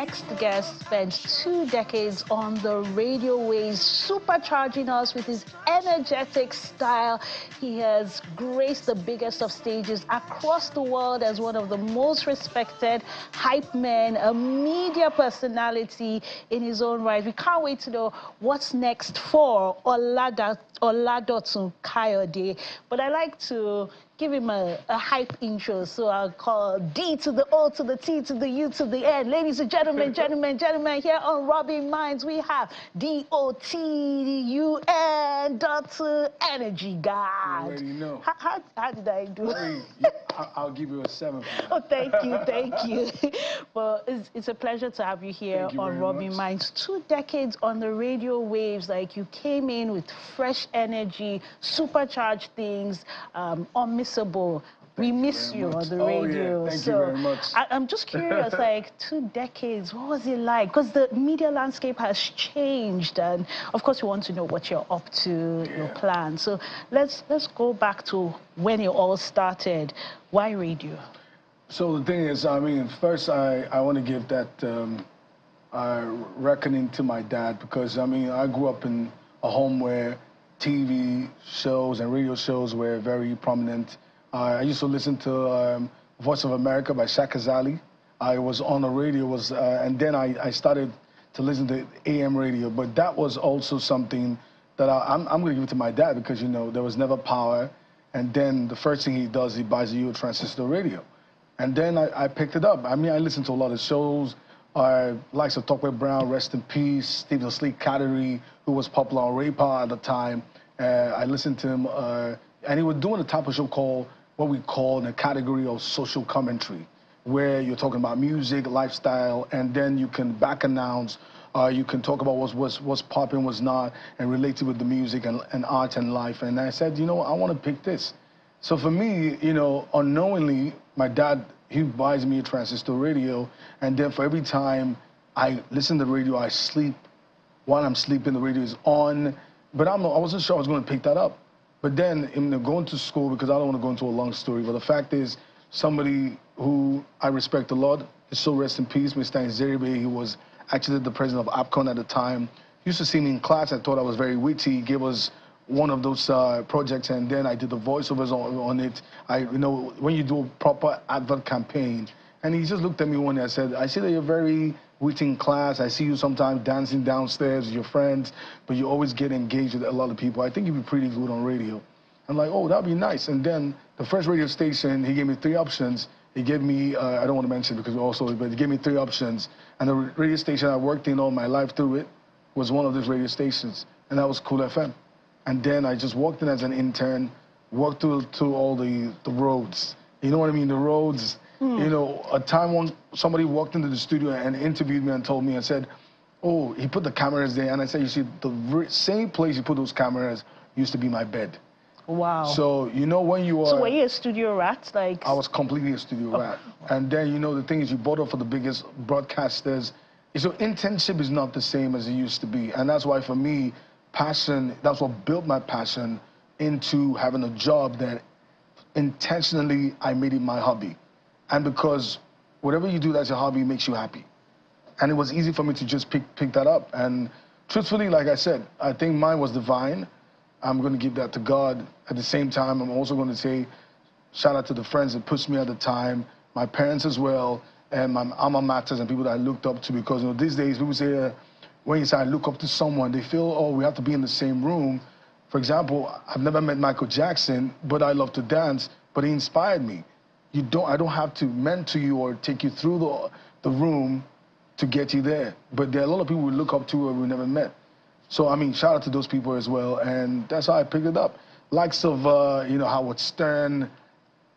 next guest spent 2 decades on the radio waves, supercharging us with his energetic style. He has graced the biggest of stages across the world as one of the most respected hype men, a media personality in his own right. We can't wait to know what's next for Do2dtun Kayode. But I like to give him a hype intro, so I'll call D to the O to the T to the U to the N. Ladies and gentlemen, gentlemen, here on Rubbin Minds, we have D-O-T-U-N, Dr. Energy God. You already know. How did I do? I'll give you a 7 for that. Oh, thank you. Well, it's a pleasure to have you here on Rubbin Minds. 2 decades on the radio waves, like you came in with fresh energy, supercharged things, unmissable. We miss you on the radio. Yeah. Thank you very much. I'm just curious, like 2 decades, what was it like? Because the media landscape has changed, and of course we want to know what you're up to, your plans. So let's go back to when it all started. Why radio? So the thing is, I mean, first I want to give that reckoning to my dad, because I mean, I grew up in a home where TV shows and radio shows were very prominent. I used to listen to Voice of America by Shaka Zali. I was on the radio, and then I started to listen to AM radio. But that was also something that I'm going to give it to my dad, because, you know, there was never power. And then the first thing he does, he buys you a transistor radio. And then I picked it up. I mean, I listened to a lot of shows. Likes of Tokwe Brown, rest in peace, Stephen Sleek Cattery, who was popular on Raypa at the time. I listened to him, and he was doing a type of show called, what we call in the category of social commentary, where you're talking about music, lifestyle, and then you can back announce, you can talk about what's popping, what's not, and relate it with the music and art and life. And I said, you know, I want to pick this. So for me, you know, unknowingly, my dad, he buys me a transistor radio, and then for every time I listen to the radio, I sleep. While I'm sleeping, the radio is on. But I wasn't sure I was going to pick that up. But then, going to school, because I don't want to go into a long story, but the fact is, somebody who I respect a lot, is so rest in peace, Mr. Nzeribe, he was actually the president of APCON at the time. He used to see me in class. I thought I was very witty. He gave us one of those projects, and then I did the voiceovers on it. You know, when you do a proper advert campaign, and he just looked at me one day and said, I see that you're very witty in class. I see you sometimes dancing downstairs with your friends, but you always get engaged with a lot of people. I think you'd be pretty good on radio. I'm like, oh, that'd be nice. And then the first radio station, he gave me 3 options. He gave me, I don't want to mention it because but he gave me 3 options. And the radio station I worked in all my life through it was one of those radio stations, and that was Cool FM. And then I just walked in as an intern, walked through all the roads. You know what I mean? The roads. You know, a time when somebody walked into the studio and interviewed me and told me and said, oh, he put the cameras there. And I said, you see, the same place you put those cameras used to be my bed. Wow. So, you know, when you are... So were you a studio rat? Like... I was completely a studio rat. And then, you know, the thing is, you bought up for the biggest broadcasters. So internship is not the same as it used to be. And that's why, for me, passion, that's what built my passion into having a job that intentionally I made it my hobby. And because whatever you do that's your hobby makes you happy. And it was easy for me to just pick that up. And truthfully, like I said, I think mine was divine. I'm going to give that to God. At the same time, I'm also going to say shout out to the friends that pushed me at the time, my parents as well, and my alma maters and people that I looked up to. Because, you know, these days people say, when you say I look up to someone, they feel, oh, we have to be in the same room. For example, I've never met Michael Jackson, but I love to dance, but he inspired me. I don't have to mentor you or take you through the room to get you there. But there are a lot of people we look up to and we never met. So, I mean, shout out to those people as well. And that's how I picked it up. Likes of, you know, Howard Stern,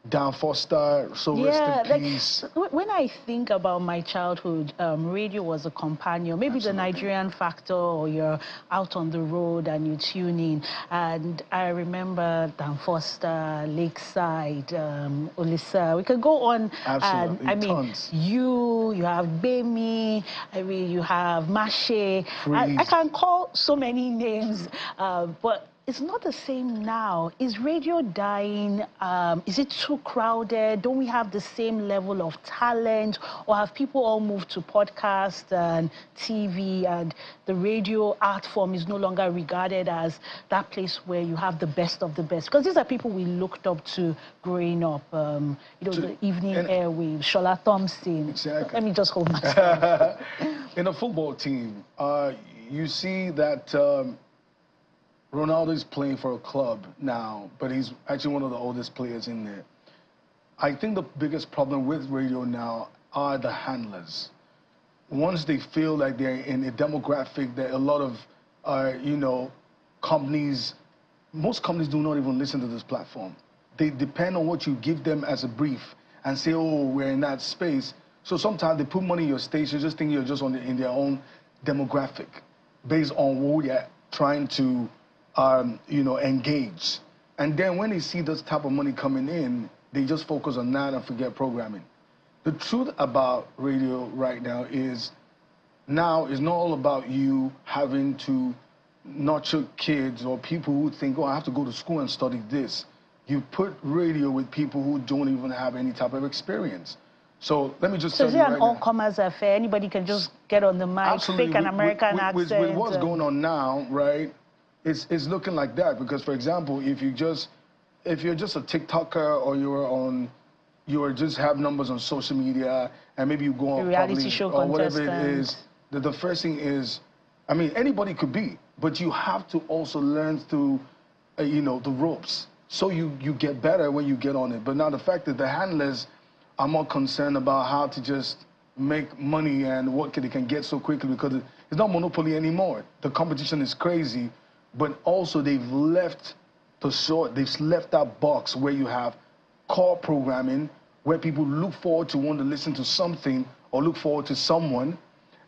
Dan Foster, so rest in peace. Like, when I think about my childhood, radio was a companion. Maybe the Nigerian factor, or you're out on the road and you tune in. And I remember Dan Foster, Lakeside, Olisa. We could go on. Absolutely, and I mean, tons. you have Bemi, I mean, you have Mashe. I can call so many names, but it's not the same now. Is radio dying? Is it too crowded? Don't we have the same level of talent? Or have people all moved to podcast and TV, and the radio art form is no longer regarded as that place where you have the best of the best? Because these are people we looked up to growing up. You know, the evening airwaves, Shola Thompson. Exactly. Let me just hold myself. In a football team, you see that Ronaldo is playing for a club now, but he's actually one of the oldest players in there. I think the biggest problem with radio now are the handlers. Once they feel like they're in a demographic that a lot of, you know, companies, most companies do not even listen to this platform. They depend on what you give them as a brief and say, oh, we're in that space. So sometimes they put money in your station, just think you're just in their own demographic, based on who they're trying to, you know, engage. And then when they see this type of money coming in, they just focus on that and forget programming. The truth about radio right now is it's not all about you having to nurture kids or people who think, oh, I have to go to school and study this. You put radio with people who don't even have any type of experience. So let me just tell you right now. So is it an all-comers affair? Anybody can just get on the mic, absolutely, fake an American accent? With what's going on now, right, it's looking like that. Because, for example, if you're just a TikToker or you just have numbers on social media and maybe you go on reality show or whatever it is, the first thing is, I mean, anybody could be, but you have to also learn through, you know, the ropes. So you get better when you get on it. But now the fact that the handlers are more concerned about how to just make money and what they can get so quickly, because it's not monopoly anymore. The competition is crazy, but also they've left that box where you have core programming, where people look forward to want to listen to something or look forward to someone.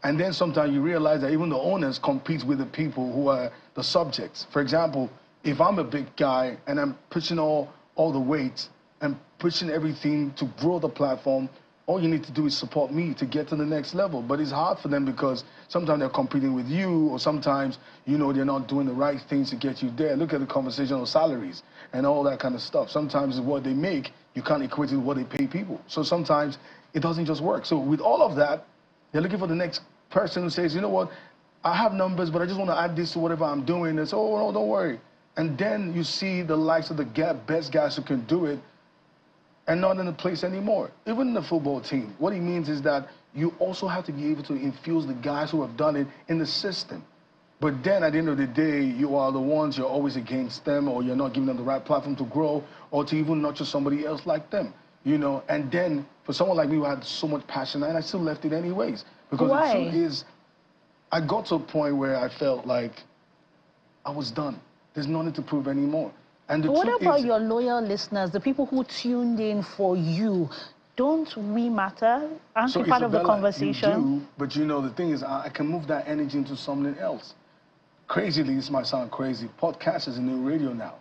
And then sometimes you realize that even the owners compete with the people who are the subjects. For example, if I'm a big guy and I'm pushing all the weight and pushing everything to grow the platform, all you need to do is support me to get to the next level. But it's hard for them because sometimes they're competing with you, or sometimes, you know, they're not doing the right things to get you there. Look at the conversation on salaries and all that kind of stuff. Sometimes what they make, you can't equate it with what they pay people. So sometimes it doesn't just work. So with all of that, they're looking for the next person who says, you know what, I have numbers, but I just want to add this to whatever I'm doing. And so, oh, no, don't worry. And then you see the likes of the best guys who can do it and not in the place anymore. Even in the football team, what he means is that you also have to be able to infuse the guys who have done it in the system. But then at the end of the day, you are the ones, you're always against them, or you're not giving them the right platform to grow or to even nurture somebody else like them, you know? And then for someone like me who had so much passion, and I still left it anyways. Because why? The truth is, I got to a point where I felt like I was done. There's no need to prove anymore. And what about your loyal listeners, the people who tuned in for you? Don't we matter? Aren't we part of the conversation? You do, but you know, the thing is, I can move that energy into something else. Crazily, this might sound crazy, podcast is a new radio now.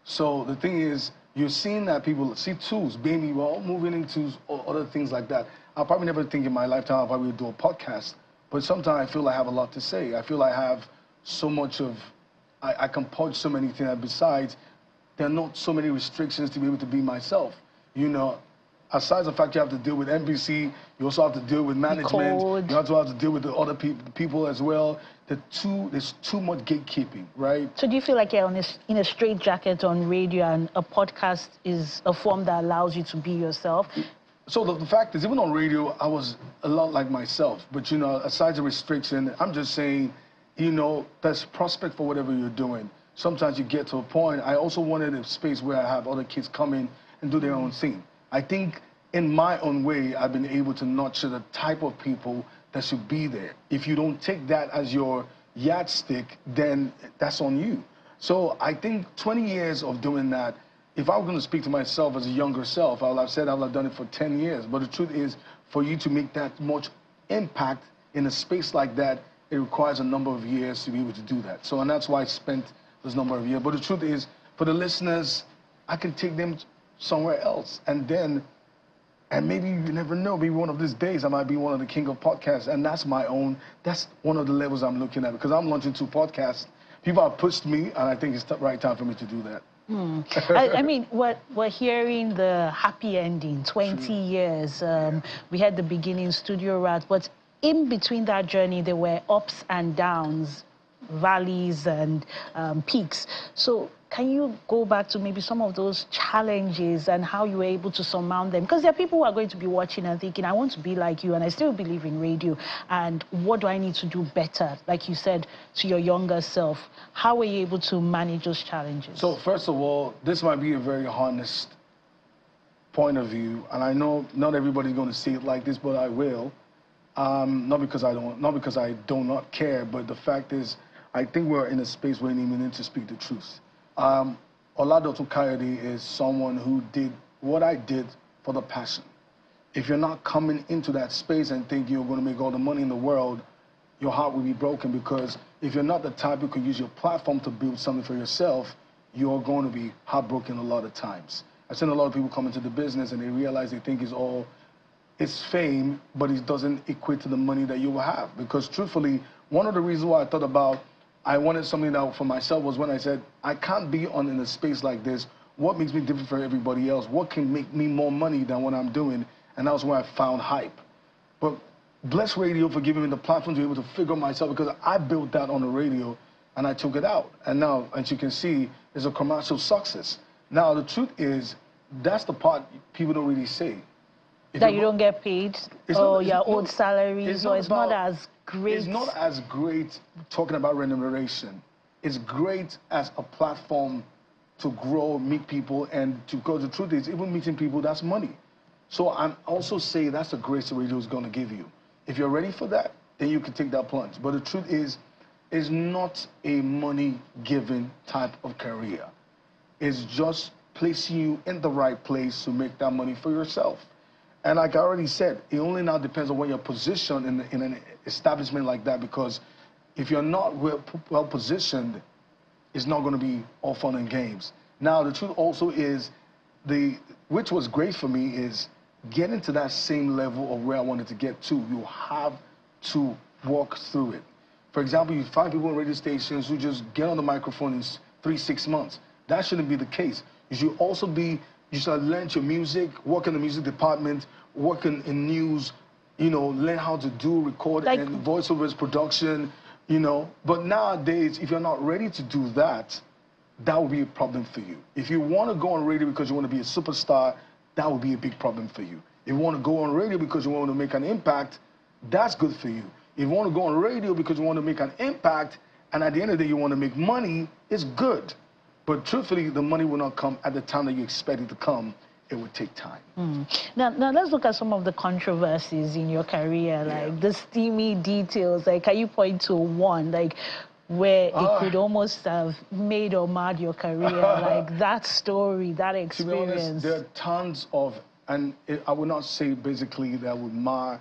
So the thing is, you're seeing that people see tools, baby, we're all moving into other things like that. I'll probably never think in my lifetime I'll probably do a podcast, but sometimes I feel I have a lot to say. I feel I have so much of, I can punch so many things, and besides, there are not so many restrictions to be able to be myself. You know, aside the fact you have to deal with NBC, you also have to deal with management. You also have to deal with the other people as well. There's too much gatekeeping, right? So do you feel like you're in a straitjacket on radio, and a podcast is a form that allows you to be yourself? So the fact is, even on radio, I was a lot like myself. But, you know, aside the restriction, I'm just saying, you know, there's prospect for whatever you're doing. Sometimes you get to a point. I also wanted a space where I have other kids come in and do their own thing. I think in my own way, I've been able to nurture the type of people that should be there. If you don't take that as your yardstick, then that's on you. So I think 20 years of doing that, if I were going to speak to myself as a younger self, I would have said I would have done it for 10 years. But the truth is, for you to make that much impact in a space like that, it requires a number of years to be able to do that. So, and that's why I spent this number of years. But the truth is, for the listeners, I can take them somewhere else. And maybe you never know, maybe one of these days I might be one of the king of podcasts. And that's one of the levels I'm looking at, because I'm launching 2 podcasts people have pushed me, and I think it's the right time for me to do that. I mean, we're hearing the happy ending, 20 years. We had the beginning, Studio Rat, but in between that journey, there were ups and downs, valleys and peaks. So can you go back to maybe some of those challenges and how you were able to surmount them? Because there are people who are going to be watching and thinking, I want to be like you, and I still believe in radio, and what do I need to do better? Like you said to your younger self, how were you able to manage those challenges? So first of all, this might be a very honest point of view, and I know not everybody's going to see it like this, but I will. Not because I do not care, but the fact is, I think we're in a space where we need to speak the truth. Do2dtun is someone who did what I did for the passion. If you're not coming into that space and think you're going to make all the money in the world, your heart will be broken, because if you're not the type who can use your platform to build something for yourself, you're going to be heartbroken a lot of times. I've seen a lot of people come into the business and they realize they think it's fame, but it doesn't equate to the money that you will have. Because truthfully, one of the reasons why I thought about I wanted something out for myself was when I said, I can't be in a space like this. What makes me different from everybody else? What can make me more money than what I'm doing? And that was where I found hype. But bless radio for giving me the platform to be able to figure myself, because I built that on the radio and I took it out. And now, as you can see, it's a commercial success. Now, the truth is, that's the part people don't really say. That you don't get paid, or your own salaries, or it's not as great. It's not as great talking about remuneration. It's great as a platform to grow, meet people, and to go. The truth is, even meeting people, that's money. So I'm also saying that's the grace the radio is going to give you. If you're ready for that, then you can take that plunge. But the truth is, it's not a money-giving type of career. It's just placing you in the right place to make that money for yourself. And like I already said, it only now depends on where you're positioned in an establishment like that, because if you're not well positioned, it's not going to be all fun and games. Now, the truth also is, which was great for me, is getting to that same level of where I wanted to get to. You have to walk through it. For example, you find people on radio stations who just get on the microphone in 3-6 months. That shouldn't be the case. You should learn your music, work in the music department, work in news, learn how to record and voiceovers production, But nowadays, if you're not ready to do that, that will be a problem for you. If you want to go on radio because you want to be a superstar, that will be a big problem for you. If you want to go on radio because you want to make an impact, that's good for you. If you want to go on radio because you want to make an impact, and at the end of the day you want to make money, it's good. But truthfully, the money will not come at the time that you expect it to come. It would take time. Now let's look at some of the controversies in your career, like the steamy details. Like, can you point to one, like, where it could almost have made or marred your career? Like that story, that experience. To be honest, there are tons of, and I would not say basically that would mar,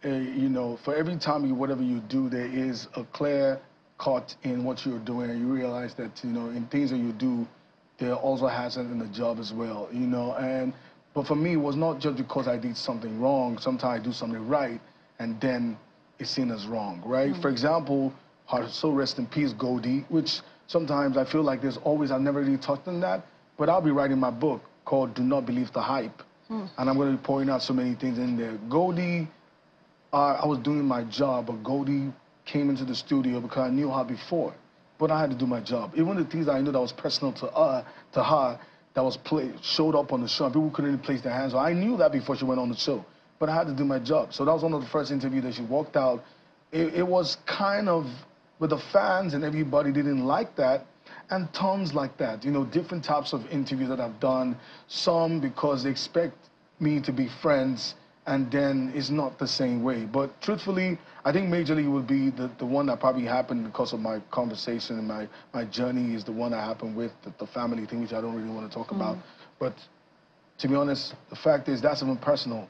for every time whatever you do, there is a clear cut in what you're doing, and you realize that, in things that you do, there also hazard in the job as well, but for me, it was not just because I did something wrong. Sometimes I do something right, and then it's seen as wrong, right? For example, so rest in peace, Goldie, which sometimes I feel like I've never really touched on that, but I'll be writing my book called Do Not Believe the Hype, and I'm going to be pointing out so many things in there. Goldie, I was doing my job, but Goldie came into the studio because I knew her before, but I had to do my job. Even the things that I knew that was personal to her that was showed up on the show, and people couldn't even place their hands on. I knew that before she went on the show, but I had to do my job. So that was one of the first interviews that she walked out. It was kind of, but the fans and everybody didn't like that, and tons like that. Different types of interviews that I've done, some because they expect me to be friends, and then it's not the same way. But truthfully, I think majorly would be the one that probably happened because of my conversation and my journey is the one that happened with the family thing, which I don't really want to talk about. But to be honest, the fact is that's even personal.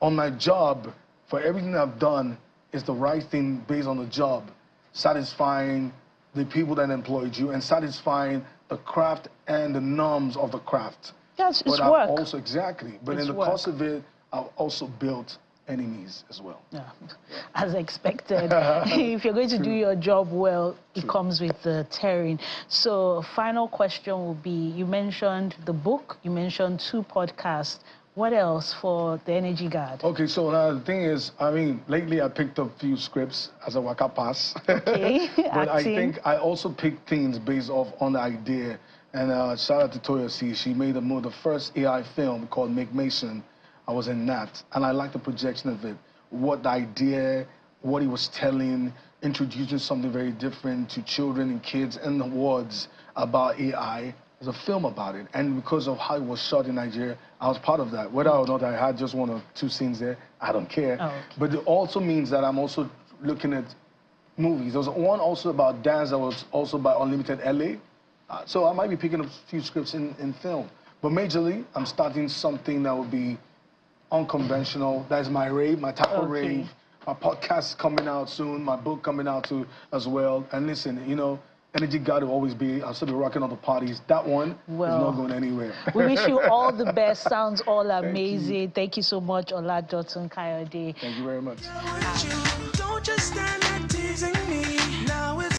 On my job, for everything I've done, is the right thing based on the job, satisfying the people that employed you and satisfying the craft and the norms of the craft. Yes, it's but work. Also, exactly. But in the course of it, I've also built enemies as well. Yeah, as expected. If you're going to do your job well, it comes with the tearing. So final question will be, you mentioned the book, you mentioned 2 podcasts. What else for the Energy Guard? Okay, so the thing is, I mean, lately I picked up a few scripts as a waka pass. Okay, but I acting. think I also picked things based off on the idea. And shout out to Toya C. She made the first AI film called Make Mason. I was in that, and I liked the projection of it. What the idea, what he was telling, introducing something very different to children and kids in the wards about AI. There's a film about it, and because of how it was shot in Nigeria, I was part of that. Whether or not I had just 1 or 2 scenes there, I don't care. Oh, okay. But it also means that I'm also looking at movies. There was one also about dance that was also by Unlimited LA. So I might be picking up a few scripts in film. But majorly, I'm starting something that will be unconventional. That's my rave, my type of rave. My podcast coming out soon, my book coming out too as well. And listen, you know, Energy Guard will always be, I'll still be rocking all the parties. That one is not going anywhere. We wish you all the best. Sounds all amazing. Thank you so much, Do2dtun Kayode. Thank you very much. Don't just stand